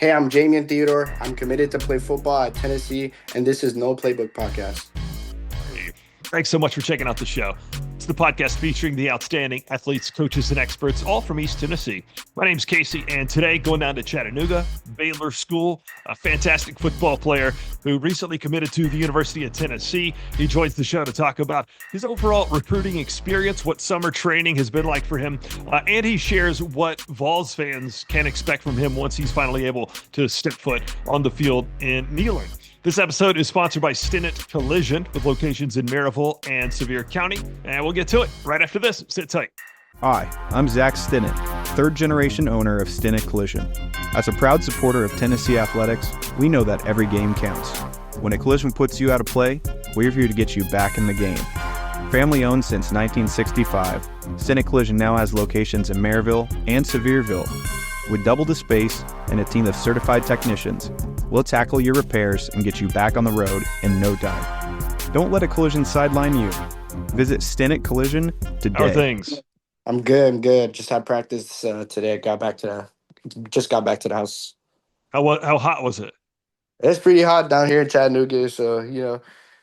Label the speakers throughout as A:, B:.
A: Hey, I'm Jamyan Theodore. I'm committed to play football at Tennessee, and this is No Playbook Podcast.
B: Hey, thanks so much for checking out the show. It's the podcast featuring the outstanding athletes, coaches, and experts, all from East Tennessee. My name's Casey, and today going down to Chattanooga, Baylor School, a fantastic football player who recently committed to the University of Tennessee. He joins the show to talk about his overall recruiting experience, what summer training has been like for him, and he shares what Vols fans can expect from him once he's finally able to step foot on the field in Neyland. This episode is sponsored by Stinnett Collision with locations in Maryville and Sevier County, and we'll get to it right after this. Sit tight.
C: Hi, I'm Zach Stinnett, third-generation owner of Stinnett Collision. As a proud supporter of Tennessee athletics, we know that every game counts. When a collision puts you out of play, we're here to get you back in the game. Family-owned since 1965, Stinnett Collision now has locations in Maryville and Sevierville. With double the space and a team of certified technicians, we'll tackle your repairs and get you back on the road in no time. Don't let a collision sideline you. Visit Stinnett Collision today.
B: How are things?
A: I'm good. Just had practice today. Just got back to the house.
B: How hot was it?
A: It's pretty hot down here in Chattanooga, so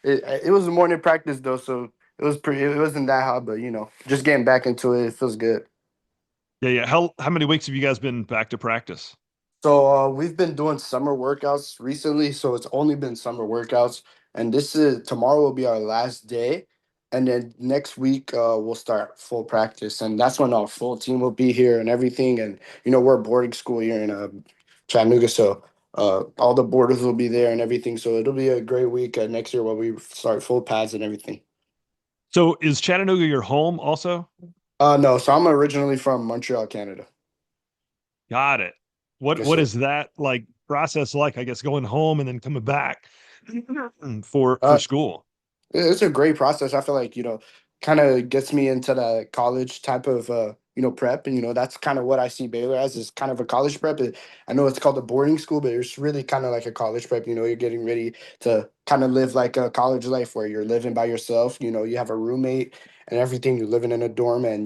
A: it was a morning practice though, so it wasn't that hot, but just getting back into it, it feels good.
B: Yeah. How many weeks have you guys been back to practice?
A: So we've been doing summer workouts recently, so it's only been summer workouts, and tomorrow will be our last day, and then next week we'll start full practice, and that's when our full team will be here and everything, and we're a boarding school here in Chattanooga, so all the boarders will be there and everything, so it'll be a great week next year when we start full pads and everything.
B: So is Chattanooga your home also?
A: No, so I'm originally from Montreal, Canada.
B: Got it.
A: Yes,
B: What
A: sir.
B: is that like process like, I guess, going home and then coming back for
A: Uh,
B: school?
A: It's a great process. I feel like, kind of gets me into the college type of, prep. And, that's kind of what I see Baylor as is kind of a college prep. I know it's called a boarding school, but it's really kind of like a college prep. You're getting ready to kind of live like a college life where you're living by yourself. You have a roommate and everything. You're living in a dorm and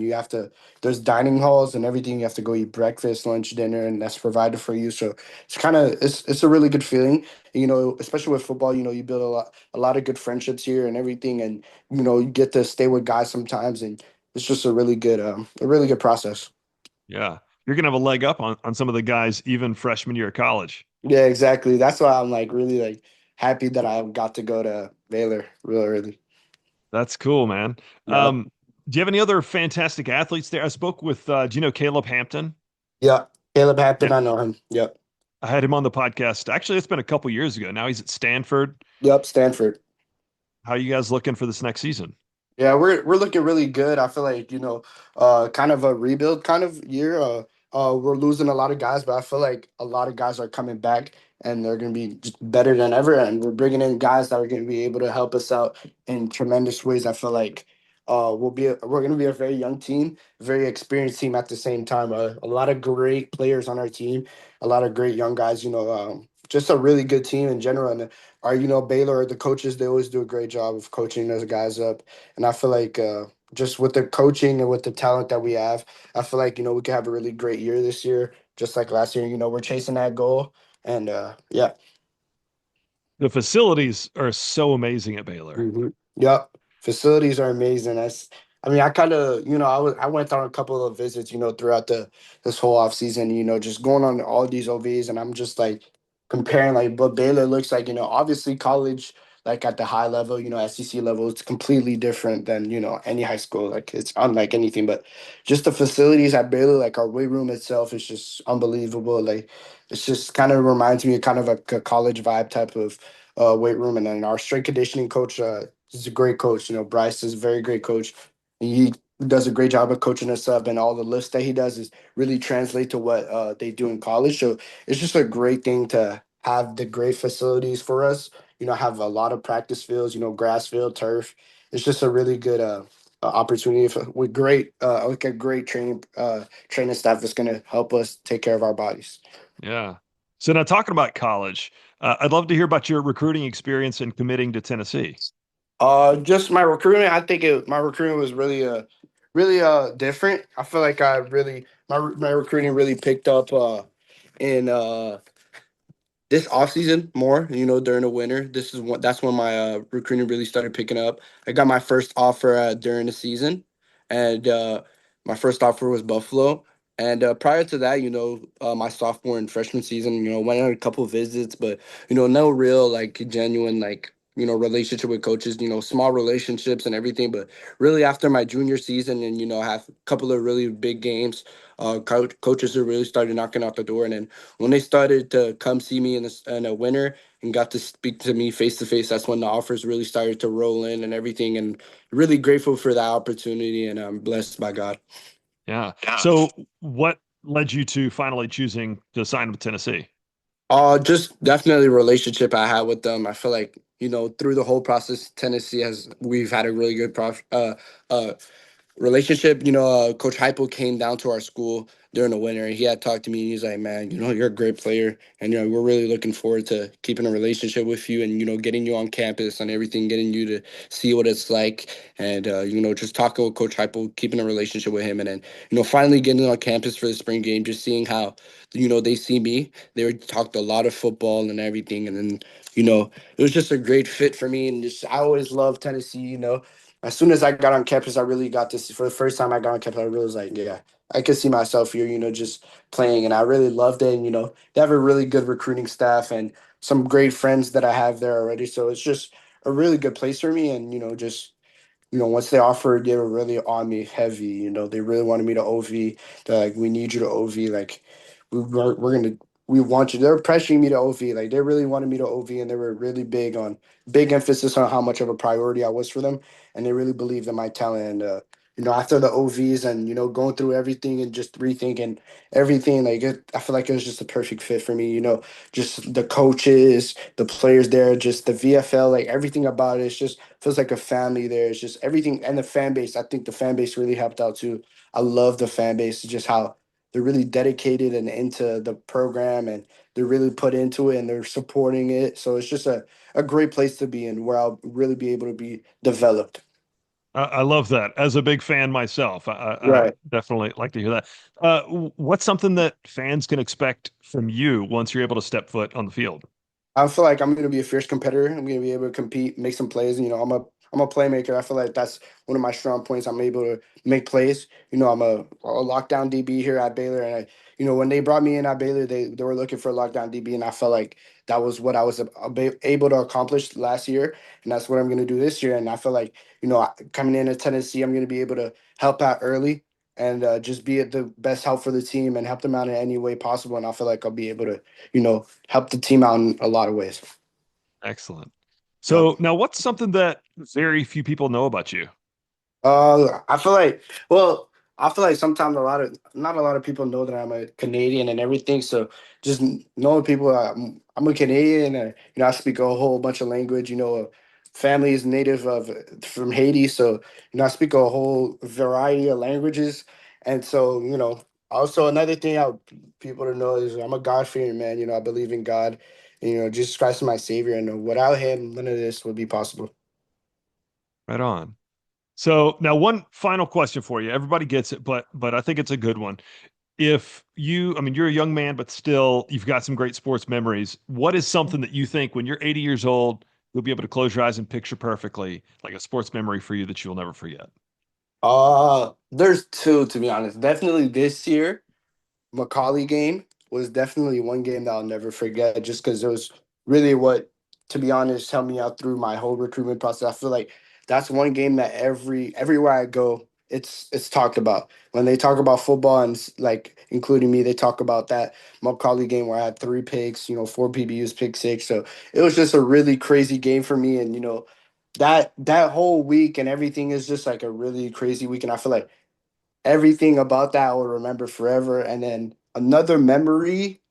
A: there's dining halls and everything. You have to go eat breakfast, lunch, dinner, and that's provided for you. So it's a really good feeling. Especially with football, you build a lot of good friendships here and everything, and you get to stay with guys sometimes, and it's just a really good process.
B: Yeah. You're gonna have a leg up on some of the guys even freshman year of college.
A: Yeah, exactly. That's why I'm like really like happy that I got to go to Baylor. Really, really.
B: That's cool, man.
A: Yeah,
B: Do you have any other fantastic athletes there? I spoke with do you know Caleb Hampton?
A: yeah. Caleb
B: Yeah.
A: Hampton, I know him. Yep,
B: I had him on the podcast. Actually, it's been a couple years ago. Now he's at Stanford.
A: yep. Stanford.
B: How are you guys looking for this next season?
A: Yeah, we're looking really good. I feel like, kind of a rebuild kind of year. We're losing a lot of guys, but I feel like a lot of guys are coming back and they're going to be just better than ever. And we're bringing in guys that are going to be able to help us out in tremendous ways. I feel like we're going to be a very young team, very experienced team at the same time. A lot of great players on our team, a lot of great young guys. Just a really good team in general. And Baylor, the coaches, they always do a great job of coaching those guys up. And I feel like just with the coaching and with the talent that we have, I feel like, we could have a really great year this year, just like last year. We're chasing that goal. And yeah.
B: The facilities are so amazing at Baylor.
A: Yep. Facilities are amazing. I kind of, I went on a couple of visits, throughout this whole off season, just going on all these OVs, and I'm just like comparing like what Baylor looks like. Obviously college, like at the high level, SEC level, it's completely different than any high school. Like it's unlike anything, but just the facilities at Baylor, like our weight room itself, is just unbelievable. Like it's just kind of reminds me of kind of a college vibe type of weight room, and then our strength conditioning coach. He's a great coach. Bryce is a very great coach. He does a great job of coaching us up, and all the lifts that he does is really translate to what they do in college. So it's just a great thing to have the great facilities for us. Have a lot of practice fields. Grass field, turf. It's just a really good opportunity with a great training staff that's going to help us take care of our bodies.
B: Yeah. So now talking about college, I'd love to hear about your recruiting experience in committing to Tennessee.
A: Just my recruitment. I think my recruitment was really different. I feel like I really my recruiting really picked up in this off season more, during the winter. That's when my recruiting really started picking up. I got my first offer during the season, and my first offer was Buffalo. And prior to that, my sophomore and freshman season, went on a couple of visits, but no real like genuine like relationship with coaches. Small relationships and everything. But really, after my junior season, and I have a couple of really big games, coaches are really started knocking out the door, and then when they started to come see me in a winter and got to speak to me face to face, that's when the offers really started to roll in and everything. And really grateful for that opportunity, and I'm blessed by God.
B: Yeah.
A: Yeah.
B: So what led you to finally choosing to sign with Tennessee?
A: Just definitely relationship I had with them. I feel like through the whole process, we've had a really good uh relationship. Coach Heupel came down to our school during the winter. He had talked to me. He's like, man, you're a great player, and we're really looking forward to keeping a relationship with you, and getting you on campus and everything, getting you to see what it's like, and just talking with Coach Heupel, keeping a relationship with him, and then finally getting on campus for the spring game, just seeing how they see me. Talked a lot of football and everything, and then it was just a great fit for me, and just I always loved Tennessee. As soon as I got on campus, I really got to see, for the first time I got on campus, I really was like, yeah, I could see myself here, just playing. And I really loved it. And, they have a really good recruiting staff and some great friends that I have there already. So it's just a really good place for me. And, just once they offered, they were really on me heavy. They really wanted me to OV. They're like, we need you to OV. Like, we're gonna we want you. They're pressuring me to OV. Like, they really wanted me to OV, and they were really big emphasis on how much of a priority I was for them, and they really believed in my talent. And after the OVs and going through everything and just rethinking everything, like I feel like it was just a perfect fit for me. Just the coaches, the players there, just the VFL, like everything about it. It's just feels like a family there. It's just everything, and the fan base. I think the fan base really helped out too. I love the fan base, just how they're really dedicated and into the program, and they're really put into it, and they're supporting it. So it's just a great place to be in, where I'll really be able to be developed.
B: I love that. As a big fan myself, I
A: Right.
B: definitely like to hear that. What's something that fans can expect from you once you're able to step foot on the field?
A: I feel like I'm going to be a fierce competitor. I'm going to be able to compete, make some plays. I'm a playmaker. I feel like that's one of my strong points. I'm able to make plays. I'm a lockdown DB here at Baylor, and when they brought me in at Baylor, they were looking for a lockdown DB, and I felt like that was what I was able to accomplish last year, and that's what I'm going to do this year. And I feel like coming into Tennessee, I'm going to be able to help out early and just be at the best help for the team and help them out in any way possible. And I feel like I'll be able to help the team out in a lot of ways.
B: Excellent.
A: Yep.
B: So now, what's something that very few people know about you?
A: I feel like, well, I feel like sometimes not a lot of people know that I'm a Canadian and everything. So just knowing people, I'm a Canadian, and I speak a whole bunch of language. Family is native of from Haiti, so I speak a whole variety of languages, and so also another thing I want people to know is I'm a God fearing man. I believe in God. And, Jesus Christ is my savior, and without Him, none of this would be possible.
B: Right on. So now, one final question for you. Everybody gets it, but I think it's a good one. If you, I mean, you're a young man, but still, you've got some great sports memories. What is something that you think when you're 80 years old, you'll be able to close your eyes and picture perfectly, like a sports memory for you that you'll never forget?
A: There's two, to be honest. Definitely this year, Macaulay game was definitely one game that I'll never forget, just because it was really what, to be honest, helped me out through my whole recruitment process. I feel like that's one game that everywhere I go, it's talked about. When they talk about football and like including me, they talk about that Macaulay game where I had three picks, four PBUs, pick six. So it was just a really crazy game for me, and that whole week and everything is just like a really crazy week, and I feel like everything about that I will remember forever. And then another memory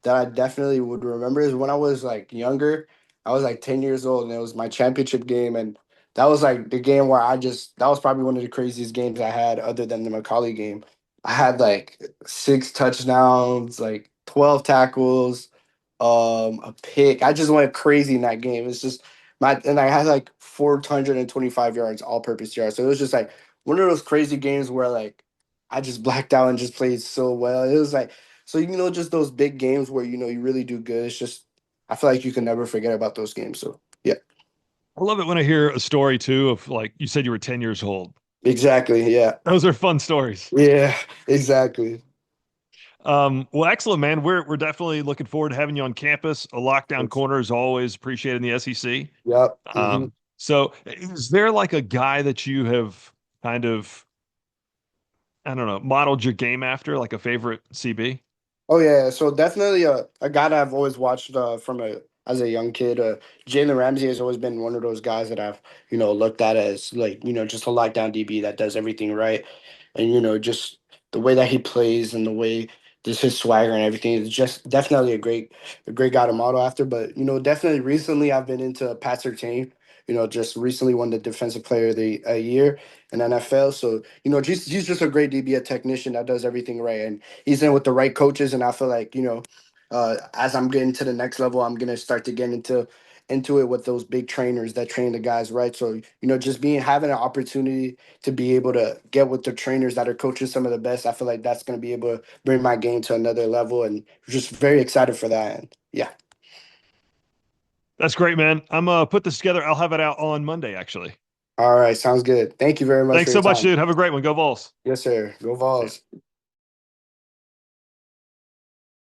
A: that I definitely would remember is when I was like younger. I was like 10 years old, and it was my championship game. And that was like the game where that was probably one of the craziest games I had other than the Macaulay game. I had like six touchdowns, like 12 tackles, a pick. I just went crazy in that game. It's just and I had like 425 yards, all purpose yards. So it was just like one of those crazy games where like I just blacked out and just played so well. It was like So just those big games where you really do good. It's just I feel like you can never forget about those games. So yeah,
B: I love it when I hear a story too of like you said you were 10 years old.
A: exactly. Yeah,
B: Those are fun stories.
A: yeah, exactly.
B: Well, excellent, man. We're definitely looking forward to having you on campus. A lockdown corner is always appreciated in the SEC.
A: Yep. Hmm.
B: So is there like a guy that you have kind of, I don't know, modeled your game after, like a favorite CB?
A: Oh yeah, so definitely a guy that I've always watched from a as a young kid. Jalen Ramsey has always been one of those guys that I've looked at as like just a lockdown DB that does everything right, and just the way that he plays and the way just his swagger and everything is just definitely a great guy to model after. But definitely recently I've been into Pat Surtain. Just recently won the Defensive Player of the Year in NFL. So he's just a great DB, a technician that does everything right, and he's in with the right coaches. And I feel like as I'm getting to the next level, I'm gonna start to get into it with those big trainers that train the guys right. So just having an opportunity to be able to get with the trainers that are coaching some of the best, I feel like that's gonna be able to bring my game to another level, and just very excited for that. And yeah.
B: That's great, man. I'm put this together. I'll have it out on Monday, actually.
A: All right, sounds good. Thank you very much for
B: Thanks
A: your
B: so much,
A: time.
B: dude. Have a great one. Go Vols.
A: Yes, sir. Go Vols.